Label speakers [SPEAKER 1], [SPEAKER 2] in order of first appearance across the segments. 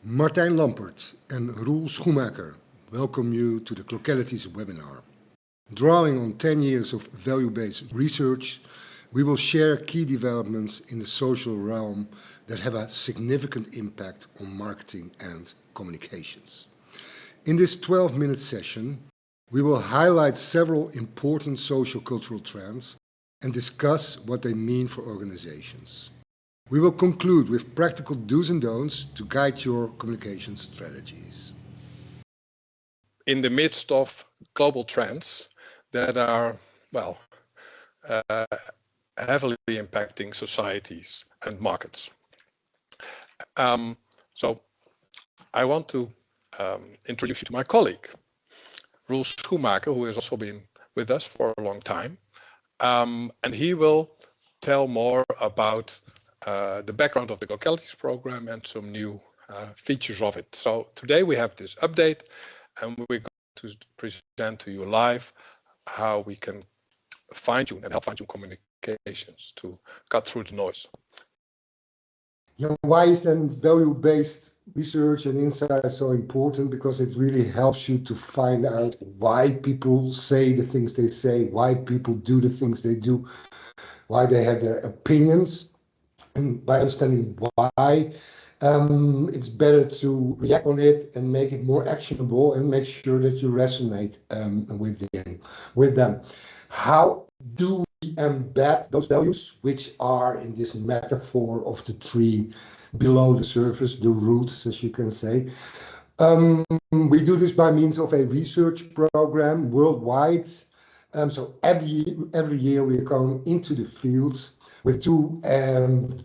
[SPEAKER 1] Martijn Lampert and Roel Schoenmaker welcome you to the Glocalities webinar. Drawing on 10 years of value-based research, we will share key developments in the social realm that have a significant impact on marketing and communications. In this 12-minute session, we will highlight several important sociocultural trends and discuss what they mean for organizations. We will conclude with practical do's and don'ts to guide your communication strategies.
[SPEAKER 2] In the midst of global trends that are, heavily impacting societies and markets. So I want to introduce you to my colleague, Roel Schoenmaker, who has also been with us for a long time. And he will tell more about the background of the Glocalities program and some new features of it. So today we have this update, and we're going to present to you live how we can fine-tune and help fine-tune communications to cut through the noise.
[SPEAKER 1] Yeah, why is then value-based research and insight so important? Because it really helps you to find out why people say the things they say, why people do the things they do, why they have their opinions. And by understanding why, it's better to react on it and make it more actionable and make sure that you resonate with them. How do we embed those values, which are in this metaphor of the tree below the surface, the roots, as you can say? We do this by means of a research program worldwide. So every year we are going into the fields with two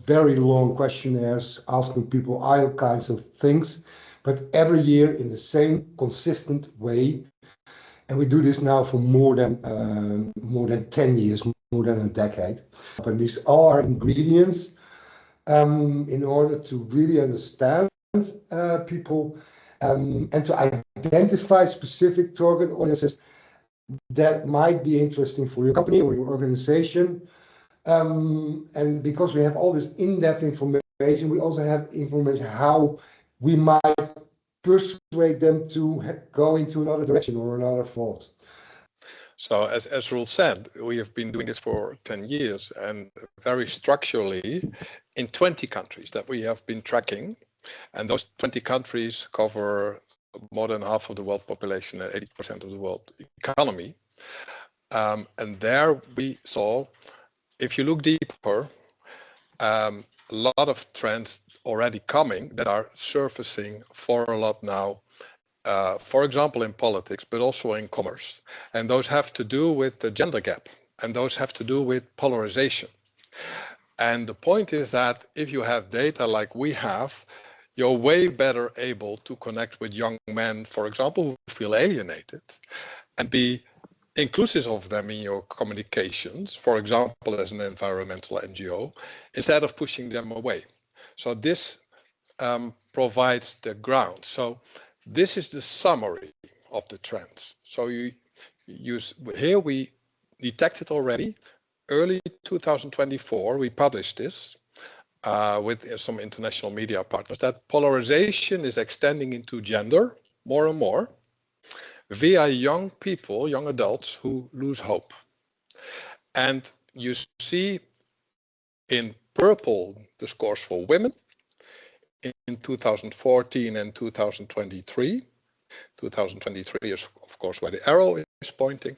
[SPEAKER 1] very long questionnaires asking people all kinds of things, but every year in the same consistent way. And we do this now for more than 10 years, more than a decade. And these are ingredients in order to really understand people and to identify specific target audiences that might be interesting for your company or your organization. And because we have all this in-depth information, we also have information how we might persuade them to go into another direction or another thought.
[SPEAKER 2] So as Roel said, we have been doing this for 10 years and very structurally in 20 countries that we have been tracking. And those 20 countries cover more than half of the world population and 80% of the world economy. And there we saw, if you look deeper, a lot of trends already coming that are surfacing for a lot now. For example, in politics, but also in commerce. And those have to do with the gender gap, and those have to do with polarization. And the point is that if you have data like we have, you're way better able to connect with young men, for example, who feel alienated, and be inclusive of them in your communications, for example, as an environmental NGO, instead of pushing them away. So this provides the ground. So this is the summary of the trends. So here we detected already, early 2024, we published this with some international media partners, that polarization is extending into gender more and more via young people, young adults who lose hope. And you see in purple the scores for women in 2014 and 2023. 2023 is, of course, where the arrow is pointing,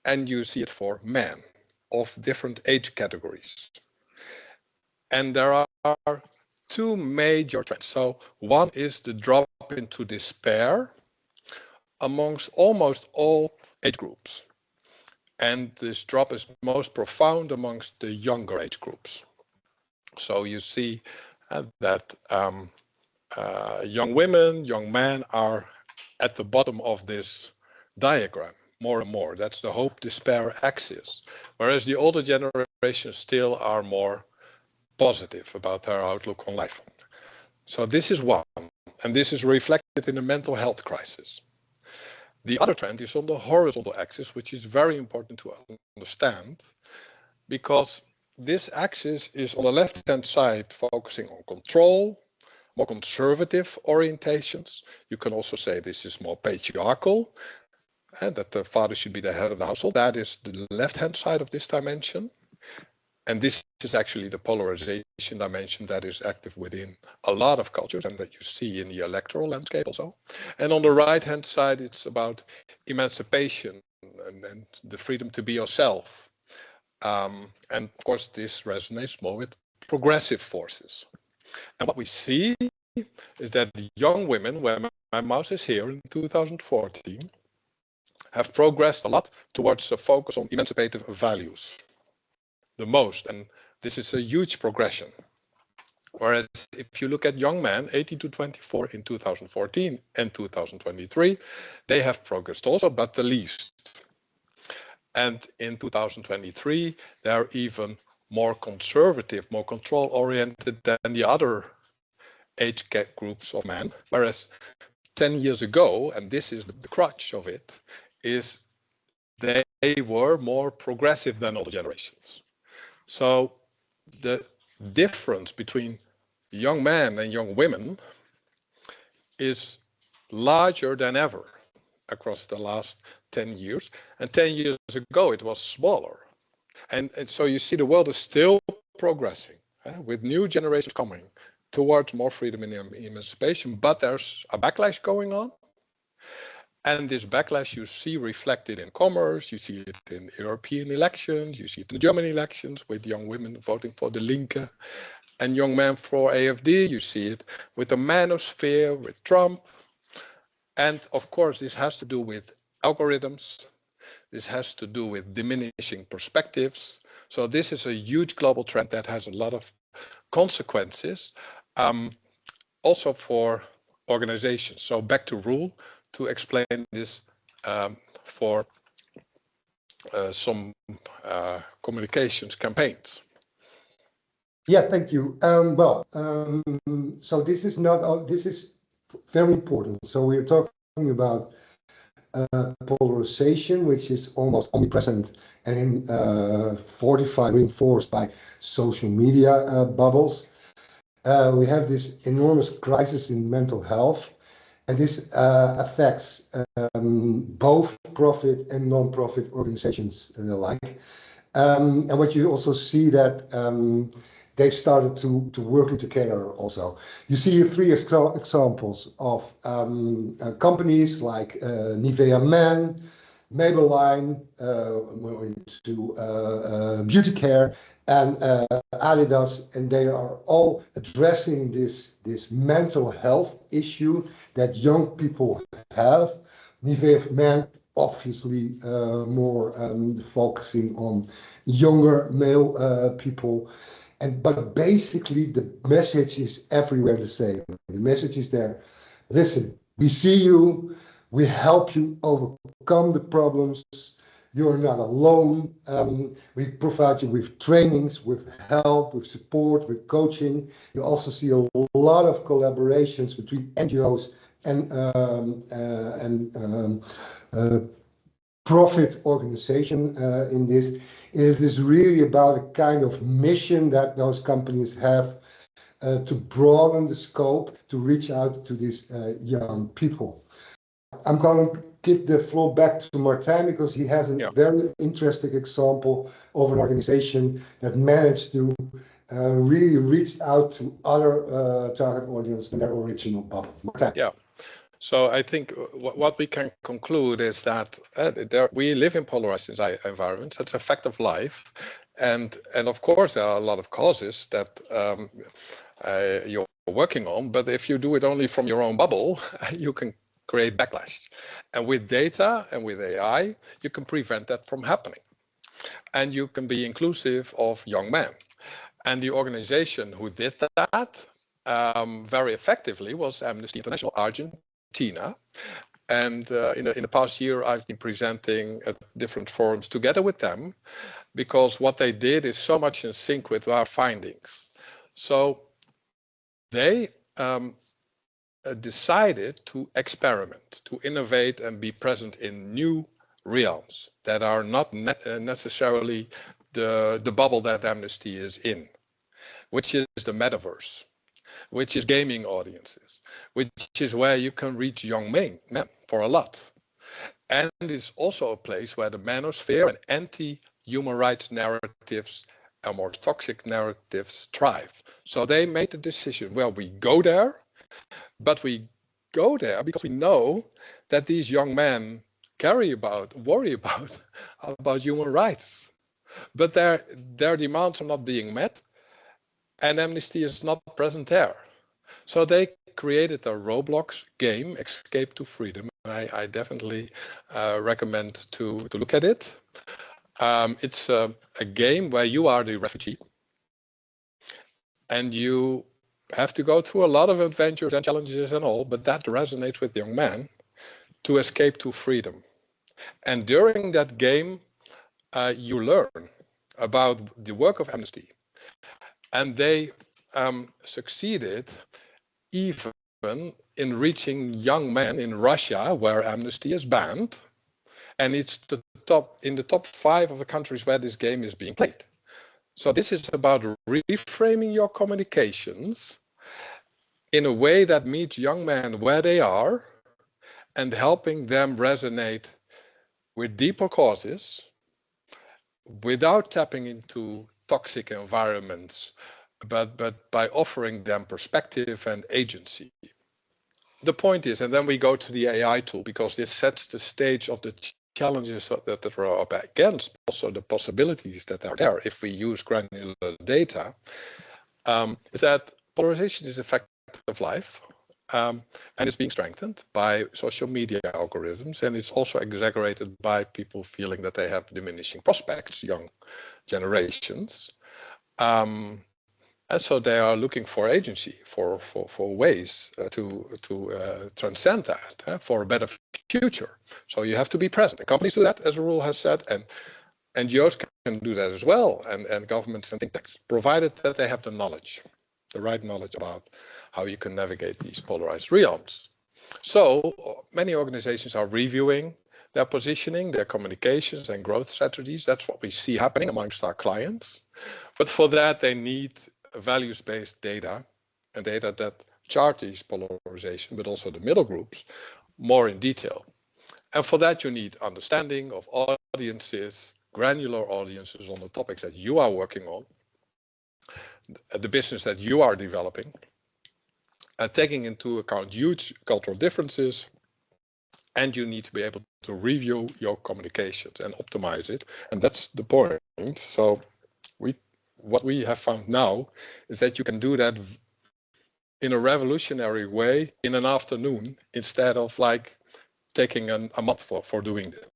[SPEAKER 2] and you see it for men of different age categories. And there are two major trends. So one is the drop into despair amongst almost all age groups. And this drop is most profound amongst the younger age groups. So you see that young women, young men are at the bottom of this diagram more and more. That's the hope-despair axis. Whereas the older generations still are more positive about their outlook on life. So this is one, and this is reflected in the mental health crisis. The other trend is on the horizontal axis, which is very important to understand, because this axis is on the left-hand side focusing on control, more conservative orientations. You can also say this is more patriarchal, and that the father should be the head of the household. That is the left-hand side of this dimension. And this is actually the polarization dimension that is active within a lot of cultures and that you see in the electoral landscape also. And on the right-hand side, it's about emancipation and the freedom to be yourself. And of course, this resonates more with progressive forces. And what we see is that the young women, where my mouse is here in 2014, have progressed a lot towards a focus on emancipative values. The most, and this is a huge progression. Whereas if you look at young men, 18 to 24 in 2014 and 2023, they have progressed also, but the least. And in 2023, they are even more conservative, more control-oriented than the other age groups of men. Whereas 10 years ago, and this is the crutch of it, is they were more progressive than older generations. So the difference between young men and young women is larger than ever across the last 10 years. And 10 years ago, it was smaller. And so you see the world is still progressing with new generations coming towards more freedom and emancipation. But there's a backlash going on. And this backlash you see reflected in commerce, you see it in European elections, you see it in the German elections with young women voting for the Linke and young men for AfD, you see it with the manosphere, with Trump. And of course, this has to do with algorithms. This has to do with diminishing perspectives. So this is a huge global trend that has a lot of consequences, also for organizations. So back to Roel to explain this for some communications campaigns.
[SPEAKER 1] Yeah, thank you. So this is not, this is very important. So we're talking about polarization, which is almost omnipresent and fortified, reinforced by social media bubbles. We have this enormous crisis in mental health, and this affects both profit and non-profit organizations alike. And what you also see that they started to working together also. You see three examples of companies like Nivea Men, Maybelline, more into beauty care, and Adidas, and they are all addressing this mental health issue that young people have. Nivea Men obviously more focusing on younger male people. But basically the message is everywhere the same. The message is there. Listen, we see you, we help you overcome the problems. You're not alone. We provide you with trainings, with help, with support, with coaching. You also see a lot of collaborations between NGOs and profit organization in this. It is really about a kind of mission that those companies have to broaden the scope, to reach out to these young people. I'm going to give the floor back to Martijn because he has a very interesting example of an organization that managed to really reach out to other target audience than their original bubble. Martijn.
[SPEAKER 2] Yeah. So I think what we can conclude is that we live in polarized environments. That's a fact of life. And of course, there are a lot of causes that you're working on. But if you do it only from your own bubble, you can create backlash. And with data and with AI, you can prevent that from happening. And you can be inclusive of young men. And the organization who did that very effectively was Amnesty International Argentina. And in the past year, I've been presenting at different forums together with them because what they did is so much in sync with our findings. So they decided to experiment, to innovate and be present in new realms that are not necessarily the bubble that Amnesty is in, which is the metaverse. which is gaming audiences, which is where you can reach young men for a lot. And it's also a place where the manosphere and anti-human rights narratives and more toxic narratives thrive. So they made the decision, well, we go there, but we go there because we know that these young men worry about human rights. But their demands are not being met, and Amnesty is not present there. So they created a Roblox game, Escape to Freedom. I definitely recommend to look at it. It's a game where you are the refugee, and you have to go through a lot of adventures and challenges and all, but that resonates with young men to escape to freedom. And during that game, you learn about the work of Amnesty. And they succeeded even in reaching young men in Russia, where Amnesty is banned. And it's in the top 5 of the countries where this game is being played. So this is about reframing your communications in a way that meets young men where they are and helping them resonate with deeper causes without tapping into toxic environments, but by offering them perspective and agency. The point is, and then we go to the AI tool, because this sets the stage of the challenges that are up against, also the possibilities that are there if we use granular data, is that polarization is a fact of life, and it's being strengthened by social media algorithms, and it's also exaggerated by people feeling that they have diminishing prospects, young generations. And so they are looking for agency, for ways to transcend that, for a better future. So you have to be present. And companies do that, as a rule has said, and NGOs can do that as well, and governments and think tanks, provided that they have the knowledge, the right knowledge about how you can navigate these polarized realms. So many organizations are reviewing their positioning, their communications and growth strategies. That's what we see happening amongst our clients. But for that, they need values-based data, and data that chart these polarization, but also the middle groups, more in detail. And for that, you need understanding of audiences, granular audiences on the topics that you are working on, the business that you are developing, taking into account huge cultural differences, and you need to be able to review your communications and optimize it. And that's the point. So what we have found now is that you can do that in a revolutionary way in an afternoon, instead of like taking a month for doing this.